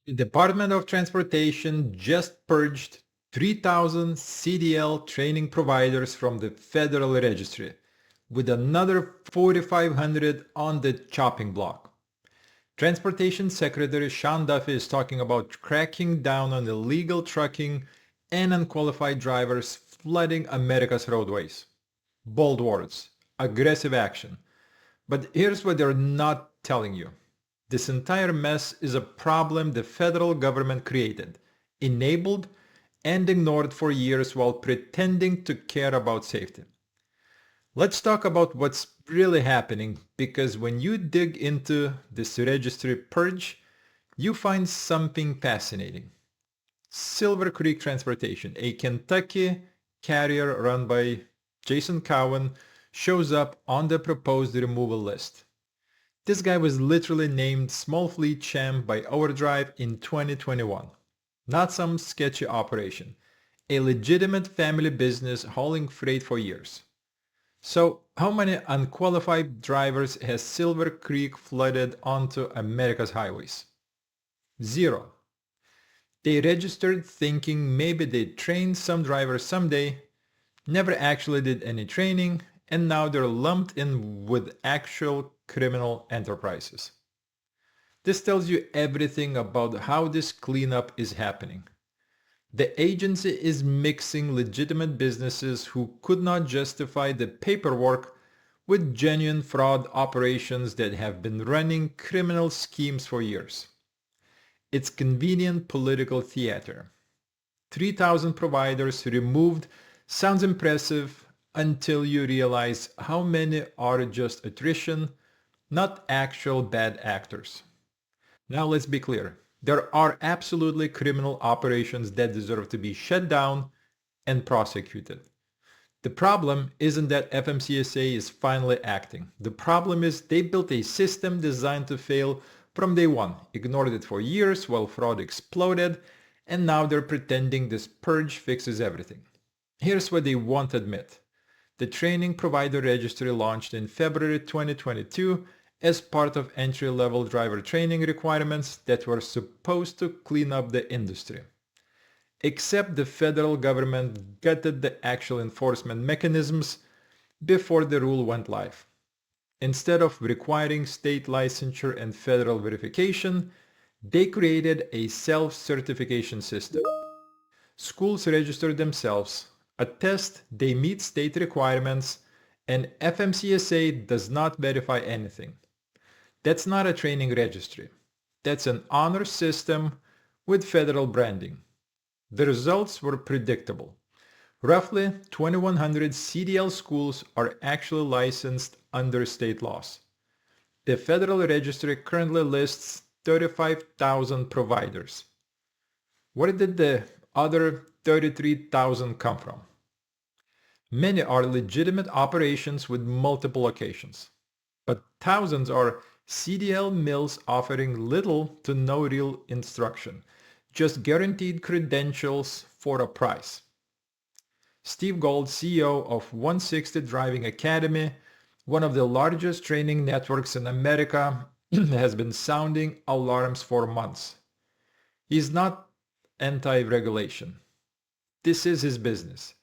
The Department of Transportation just purged 3,000 CDL training providers from the Federal Registry, with another 4,500 on the chopping block. Transportation Secretary Sean Duffy is talking about cracking down on illegal trucking and unqualified drivers flooding America's roadways. Bold words, aggressive action. But here's what they're not telling you. This entire mess is a problem the federal government created, enabled, and ignored for years while pretending to care about safety. Let's talk about what's really happening, because when you dig into this registry purge, you find something fascinating. Silver Creek Transportation, a Kentucky carrier run by Jason Cowan, shows up on the proposed removal list. This guy was literally named Small Fleet Champ by Overdrive in 2021. Not some sketchy operation. A legitimate family business hauling freight for years. So, how many unqualified drivers has Silver Creek flooded onto America's highways? Zero. They registered thinking maybe they'd train some drivers someday, never actually did any training, and now they're lumped in with actual criminal enterprises. This tells you everything about how this cleanup is happening. The agency is mixing legitimate businesses who could not justify the paperwork with genuine fraud operations that have been running criminal schemes for years. It's convenient political theater. 3,000 providers removed sounds impressive until you realize how many are just attrition, not actual bad actors. Now let's be clear. There are absolutely criminal operations that deserve to be shut down and prosecuted. The problem isn't that FMCSA is finally acting. The problem is they built a system designed to fail from day one, ignored it for years while fraud exploded, and now they're pretending this purge fixes everything. Here's what they won't admit. The training provider registry launched in February 2022 as part of entry-level driver training requirements that were supposed to clean up the industry. Except the federal government gutted the actual enforcement mechanisms before the rule went live. Instead of requiring state licensure and federal verification, they created a self-certification system. Schools register themselves, attest they meet state requirements, and FMCSA does not verify anything. That's not a training registry. That's an honor system with federal branding. The results were predictable. Roughly 2,100 CDL schools are actually licensed under state laws. The Federal Registry currently lists 35,000 providers. Where did the other 33,000 come from? Many are legitimate operations with multiple locations, but thousands are CDL mills offering little to no real instruction, just guaranteed credentials for a price. Steve Gold, CEO of 160 Driving Academy, one of the largest training networks in America, has been sounding alarms for months. He's not anti-regulation. This is his business.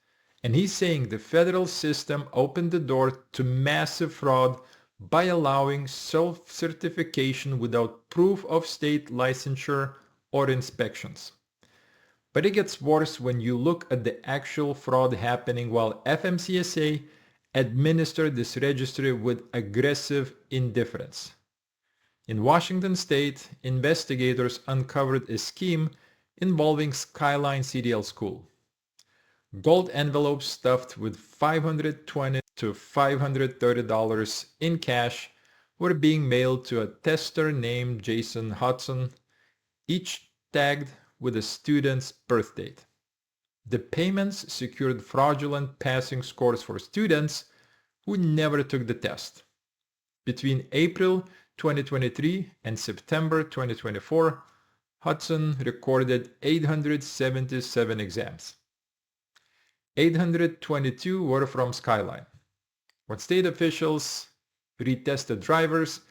And he's saying the federal system opened the door to massive fraud by allowing self-certification without proof of state licensure or inspections. But it gets worse when you look at the actual fraud happening while FMCSA administered this registry with aggressive indifference. In Washington state, investigators uncovered a scheme involving Skyline CDL School. Gold envelopes stuffed with $520 to $530 in cash were being mailed to a tester named Jason Hudson, each tagged with a student's birth date. The payments secured fraudulent passing scores for students who never took the test. Between April 2023 and September 2024, Hudson recorded 877 exams. 822 were from Skyline. When state officials retested drivers,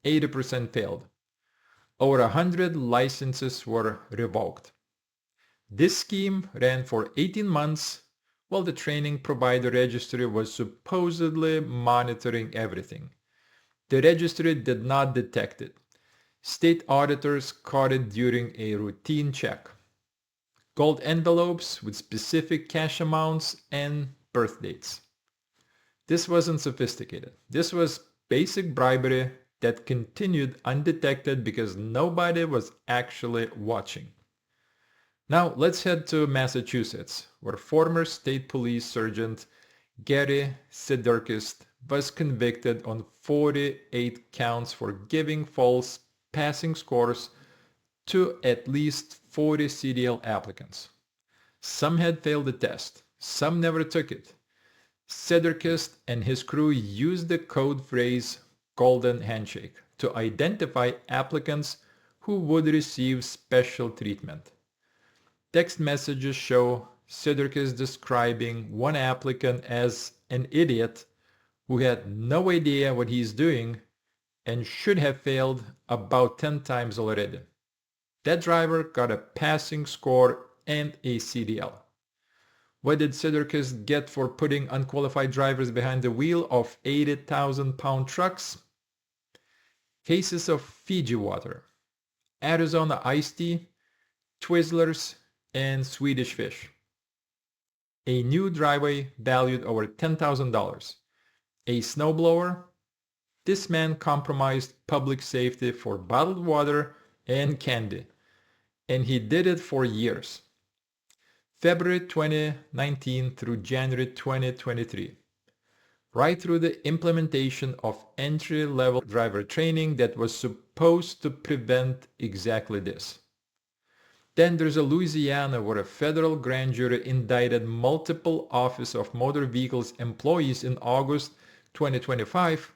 80% failed. over 100 licenses were revoked. This scheme ran for 18 months while the training provider registry was supposedly monitoring everything. The registry did not detect it. State auditors caught it during a routine check. Gold envelopes with specific cash amounts and birth dates. This wasn't sophisticated. This was basic bribery that continued undetected because nobody was actually watching. Now let's head to Massachusetts, where former state police sergeant Gary Sederkist was convicted on 48 counts for giving false passing scores to at least 40 CDL applicants. Some had failed the test, some never took it. Sederkist and his crew used the code phrase "golden handshake" to identify applicants who would receive special treatment. Text messages show Sederkist describing one applicant as an idiot who had no idea what he's doing and should have failed about 10 times already. That driver got a passing score and a CDL. What did Sederkist get for putting unqualified drivers behind the wheel of 80,000-pound trucks? Cases of Fiji water, Arizona iced tea, Twizzlers, and Swedish fish. A new driveway valued over $10,000. A snowblower. This man compromised public safety for bottled water and candy, and he did it for years. February 2019 through January 2023. Right through the implementation of entry-level driver training that was supposed to prevent exactly this. Then there's a Louisiana where a federal grand jury indicted multiple Office of Motor Vehicles employees in August 2025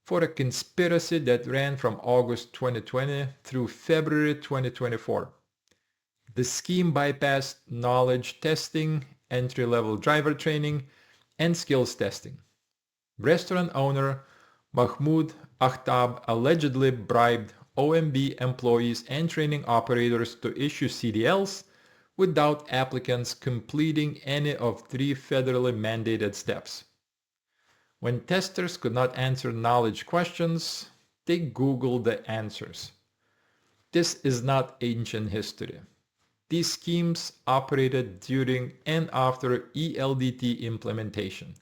for a conspiracy that ran from August 2020 through February 2024. The scheme bypassed knowledge testing, entry-level driver training, and skills testing. Restaurant owner Mahmoud Akhtab allegedly bribed OMB employees and training operators to issue CDLs without applicants completing any of 3 federally mandated steps. When testers could not answer knowledge questions, they Googled the answers. This is not ancient history. These schemes operated during and after ELDT implementation.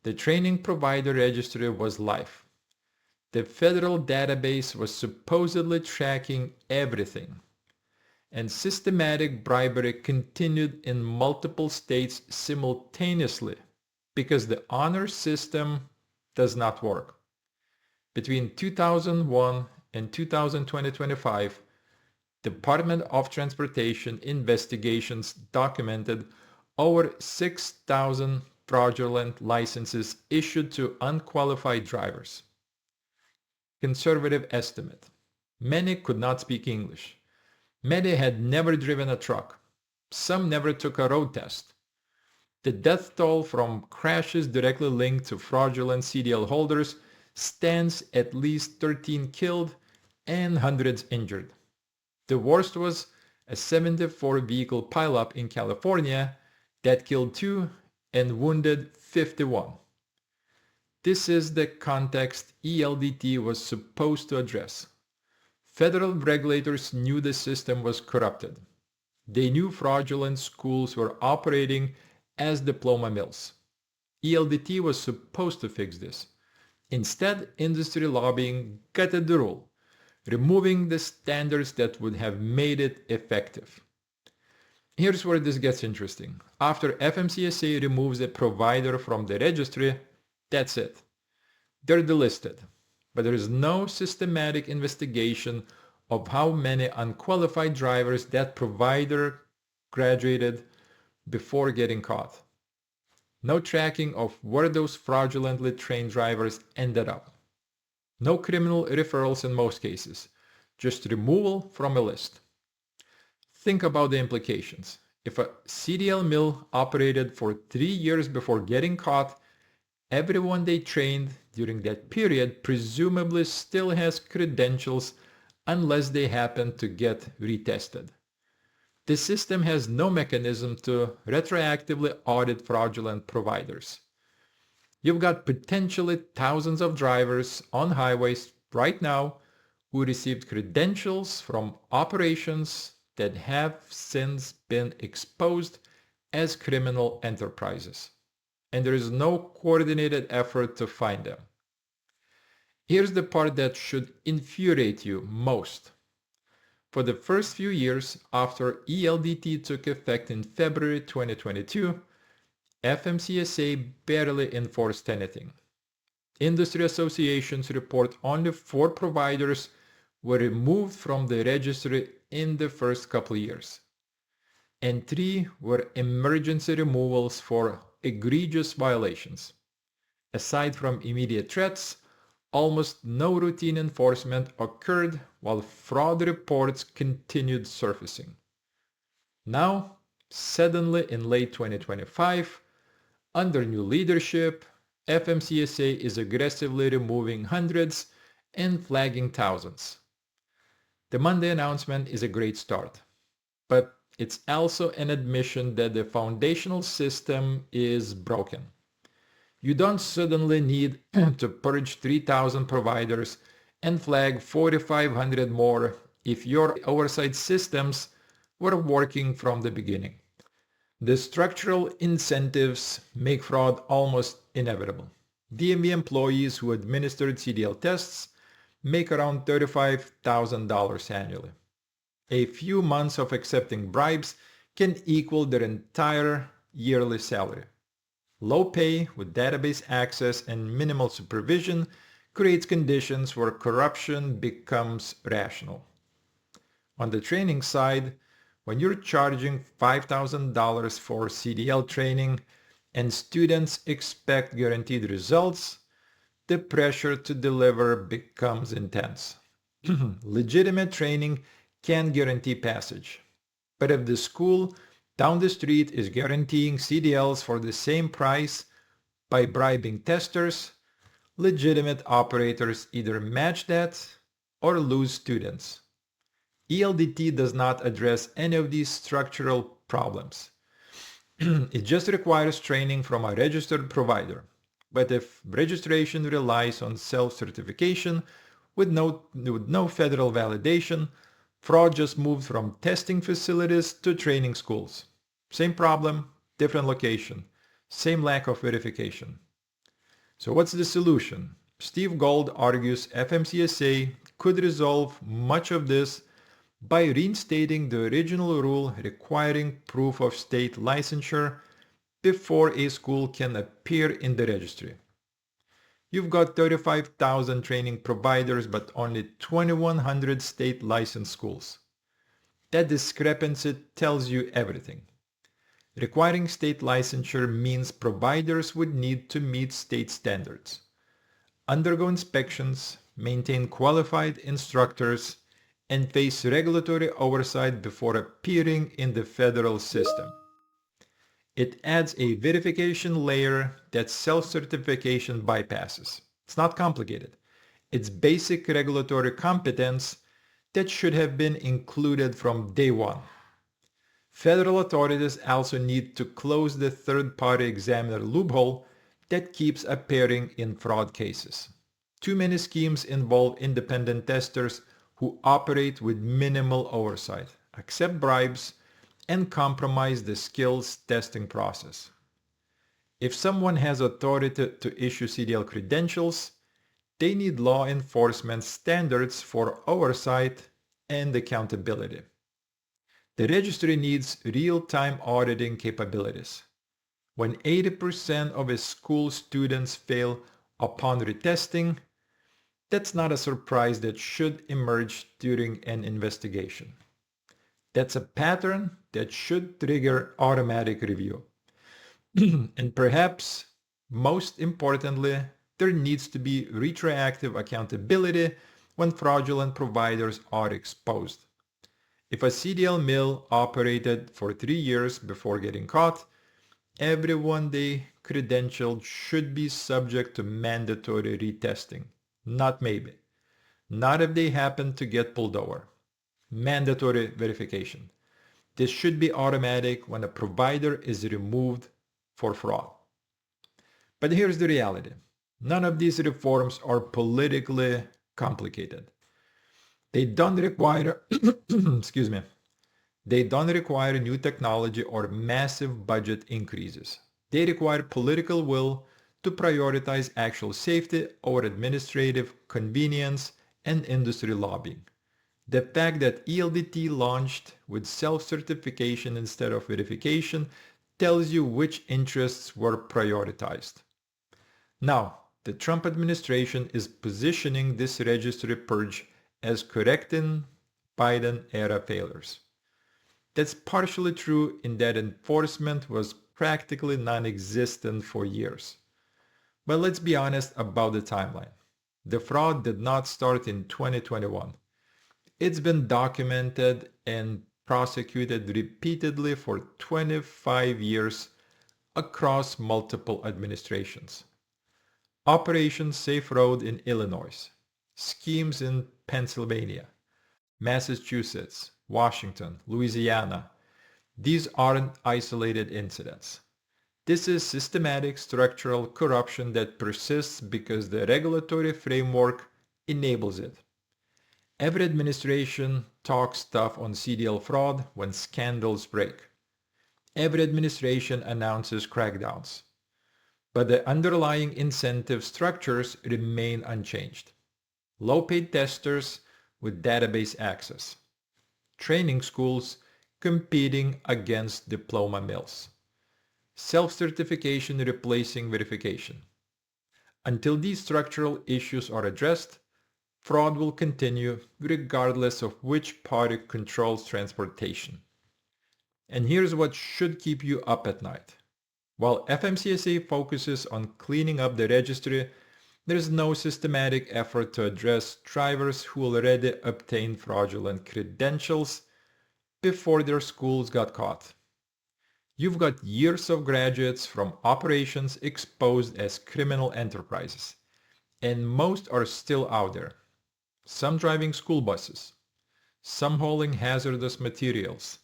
The training provider registry was live. The federal database was supposedly tracking everything. And systematic bribery continued in multiple states simultaneously because the honor system does not work. Between 2001 and 2025, Department of Transportation investigations documented over 6,000 fraudulent licenses issued to unqualified drivers. Conservative estimate. Many could not speak English. Many had never driven a truck. Some never took a road test. The death toll from crashes directly linked to fraudulent CDL holders stands at least 13 killed and hundreds injured. The worst was a 74-vehicle pileup in California that killed 2 and wounded 51. This is the context ELDT was supposed to address. Federal regulators knew the system was corrupted. They knew fraudulent schools were operating as diploma mills. ELDT was supposed to fix this. Instead, industry lobbying gutted the rule, removing the standards that would have made it effective. Here's where this gets interesting. After FMCSA removes a provider from the registry, that's it. They're delisted. But there is no systematic investigation of how many unqualified drivers that provider graduated before getting caught. No tracking of where those fraudulently trained drivers ended up. No criminal referrals in most cases, just removal from a list. Think about the implications. If a CDL mill operated for 3 years before getting caught, everyone they trained during that period presumably still has credentials unless they happen to get retested. The system has no mechanism to retroactively audit fraudulent providers. You've got potentially thousands of drivers on highways right now who received credentials from operations that have since been exposed as criminal enterprises, and there is no coordinated effort to find them. Here's the part that should infuriate you most. For the first few years after ELDT took effect in February 2022, FMCSA barely enforced anything. Industry associations report only 4 providers were removed from the registry in the first couple years, and 3 were emergency removals for egregious violations. Aside from immediate threats, almost no routine enforcement occurred while fraud reports continued surfacing. Now, suddenly in late 2025, under new leadership, FMCSA is aggressively removing hundreds and flagging thousands. The Monday announcement is a great start, but it's also an admission that the foundational system is broken. You don't suddenly need to purge 3,000 providers and flag 4,500 more if your oversight systems were working from the beginning. The structural incentives make fraud almost inevitable. DMV employees who administered CDL tests make around $35,000 annually. A few months of accepting bribes can equal their entire yearly salary. Low pay with database access and minimal supervision creates conditions where corruption becomes rational. On the training side, when you're charging $5,000 for CDL training and students expect guaranteed results, the pressure to deliver becomes intense. Legitimate training can guarantee passage, but if the school down the street is guaranteeing CDLs for the same price by bribing testers, legitimate operators either match that or lose students. ELDT does not address any of these structural problems. It just requires training from a registered provider. But if registration relies on self-certification with no federal validation, fraud just moved from testing facilities to training schools. Same problem, different location. Same lack of verification. So what's the solution? Steve Gold argues FMCSA could resolve much of this by reinstating the original rule requiring proof of state licensure before a school can appear in the registry. You've got 35,000 training providers but only 2,100 state licensed schools. That discrepancy tells you everything. Requiring state licensure means providers would need to meet state standards, undergo inspections, maintain qualified instructors, and face regulatory oversight before appearing in the federal system. It adds a verification layer that self-certification bypasses. It's not complicated. It's basic regulatory competence that should have been included from day one. Federal authorities also need to close the third-party examiner loophole that keeps appearing in fraud cases. Too many schemes involve independent testers who operate with minimal oversight, accept bribes, and compromise the skills testing process. If someone has authority to issue CDL credentials, they need law enforcement standards for oversight and accountability. The registry needs real-time auditing capabilities. When 80% of a school students fail upon retesting, that's not a surprise that should emerge during an investigation. That's a pattern that should trigger automatic review. And perhaps, most importantly, there needs to be retroactive accountability when fraudulent providers are exposed. If a CDL mill operated for 3 years before getting caught, everyone they credentialed should be subject to mandatory retesting. Not maybe. not if they happen to get pulled over. Mandatory verification. This should be automatic when a provider is removed for fraud. But here's the reality. None of these reforms are politically complicated. They don't require, excuse me, they don't require new technology or massive budget increases. They require political will to prioritize actual safety over administrative convenience and industry lobbying. The fact that ELDT launched with self-certification instead of verification tells you which interests were prioritized. Now, the Trump administration is positioning this registry purge as correcting Biden-era failures. That's partially true in that enforcement was practically non-existent for years. But let's be honest about the timeline. The fraud did not start in 2021. It's been documented and prosecuted repeatedly for 25 years across multiple administrations. Operation Safe Road in Illinois, schemes in Pennsylvania, Massachusetts, Washington, Louisiana. These aren't isolated incidents. This is systematic structural corruption that persists because the regulatory framework enables it. Every administration talks tough on CDL fraud when scandals break. Every administration announces crackdowns. But the underlying incentive structures remain unchanged. Low-paid testers with database access. Training schools competing against diploma mills. Self-certification replacing verification. Until these structural issues are addressed, fraud will continue regardless of which party controls transportation. And here's what should keep you up at night. While FMCSA focuses on cleaning up the registry, there is no systematic effort to address drivers who already obtained fraudulent credentials before their schools got caught. You've got years of graduates from operations exposed as criminal enterprises, and most are still out there. Some driving school buses, some hauling hazardous materials.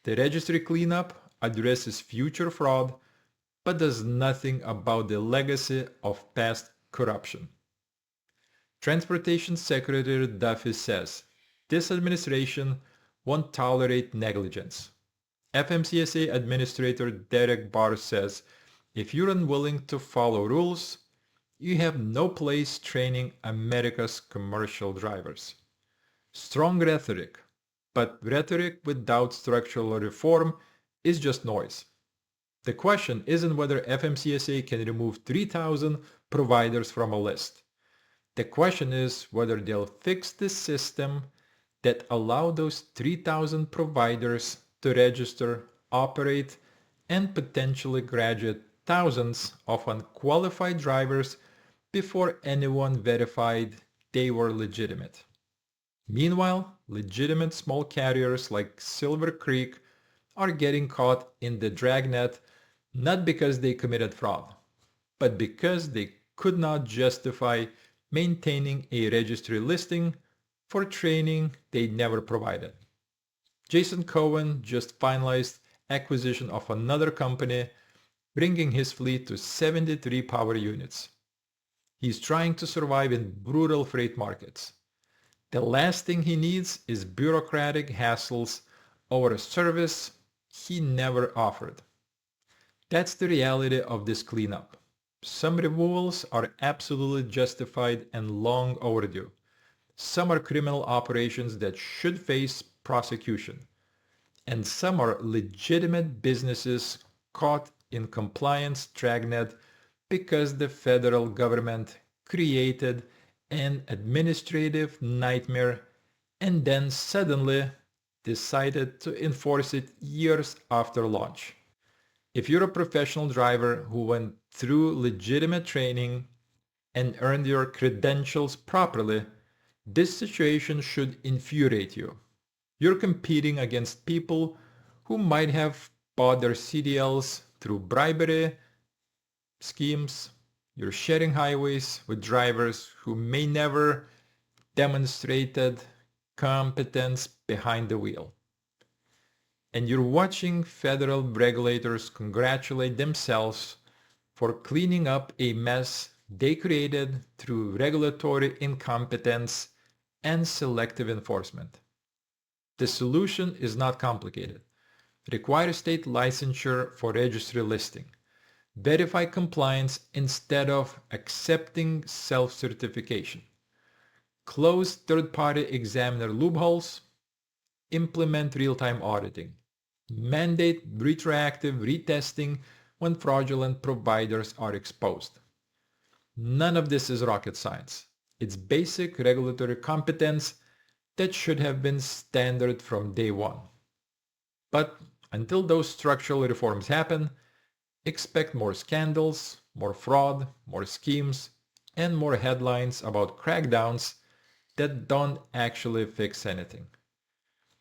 The registry cleanup addresses future fraud but does nothing about the legacy of past corruption. Transportation Secretary Duffy says this administration won't tolerate negligence. FMCSA Administrator Derek Barr says if you're unwilling to follow rules, you have no place training America's commercial drivers. Strong rhetoric, but rhetoric without structural reform is just noise. The question isn't whether FMCSA can remove 3,000 providers from a list. The question is whether they'll fix the system that allow those 3,000 providers to register, operate, and potentially graduate thousands of unqualified drivers before anyone verified they were legitimate. Meanwhile, legitimate small carriers like Silver Creek are getting caught in the dragnet not because they committed fraud, but because they could not justify maintaining a registry listing for training they never provided. Jason Cohen just finalized acquisition of another company, bringing his fleet to 73 power units. He's trying to survive in brutal freight markets. The last thing he needs is bureaucratic hassles over a service he never offered. That's the reality of this cleanup. Some removals are absolutely justified and long overdue. Some are criminal operations that should face prosecution. And some are legitimate businesses caught in compliance dragnet because the federal government created an administrative nightmare and then suddenly decided to enforce it years after launch. If you're a professional driver who went through legitimate training and earned your credentials properly, this situation should infuriate you. You're competing against people who might have bought their CDLs through bribery schemes. You're sharing highways with drivers who may never demonstrated competence behind the wheel. And you're watching federal regulators congratulate themselves for cleaning up a mess they created through regulatory incompetence and selective enforcement. The solution is not complicated. Require state licensure for registry listing. Verify compliance instead of accepting self-certification. Close third-party examiner loopholes. Implement real-time auditing. Mandate retroactive retesting when fraudulent providers are exposed. None of this is rocket science. It's basic regulatory competence that should have been standard from day one. But until those structural reforms happen, expect more scandals, more fraud, more schemes, and more headlines about crackdowns that don't actually fix anything.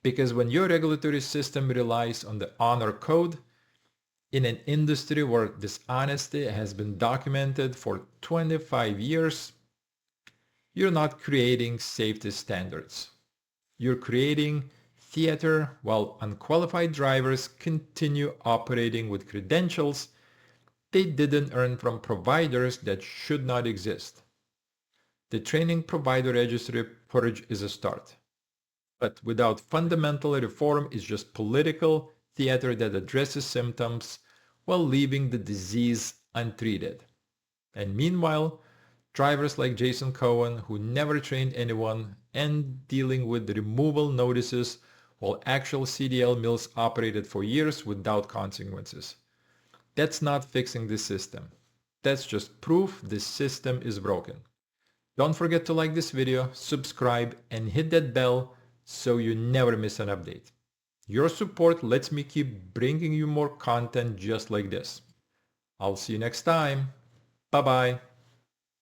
Because when your regulatory system relies on the honor code, in an industry where dishonesty has been documented for 25 years, you're not creating safety standards. You're creating theater while unqualified drivers continue operating with credentials they didn't earn from providers that should not exist. The training provider registry purge is a start. But without fundamental reform, it's just political theater that addresses symptoms while leaving the disease untreated. And meanwhile, drivers like Jason Cohen, who never trained anyone, and dealing with removal notices while actual CDL mills operated for years without consequences. That's not fixing the system. That's just proof the system is broken. Don't forget to like this video, subscribe, and hit that bell so you never miss an update. Your support lets me keep bringing you more content just like this. I'll see you next time. Bye-bye.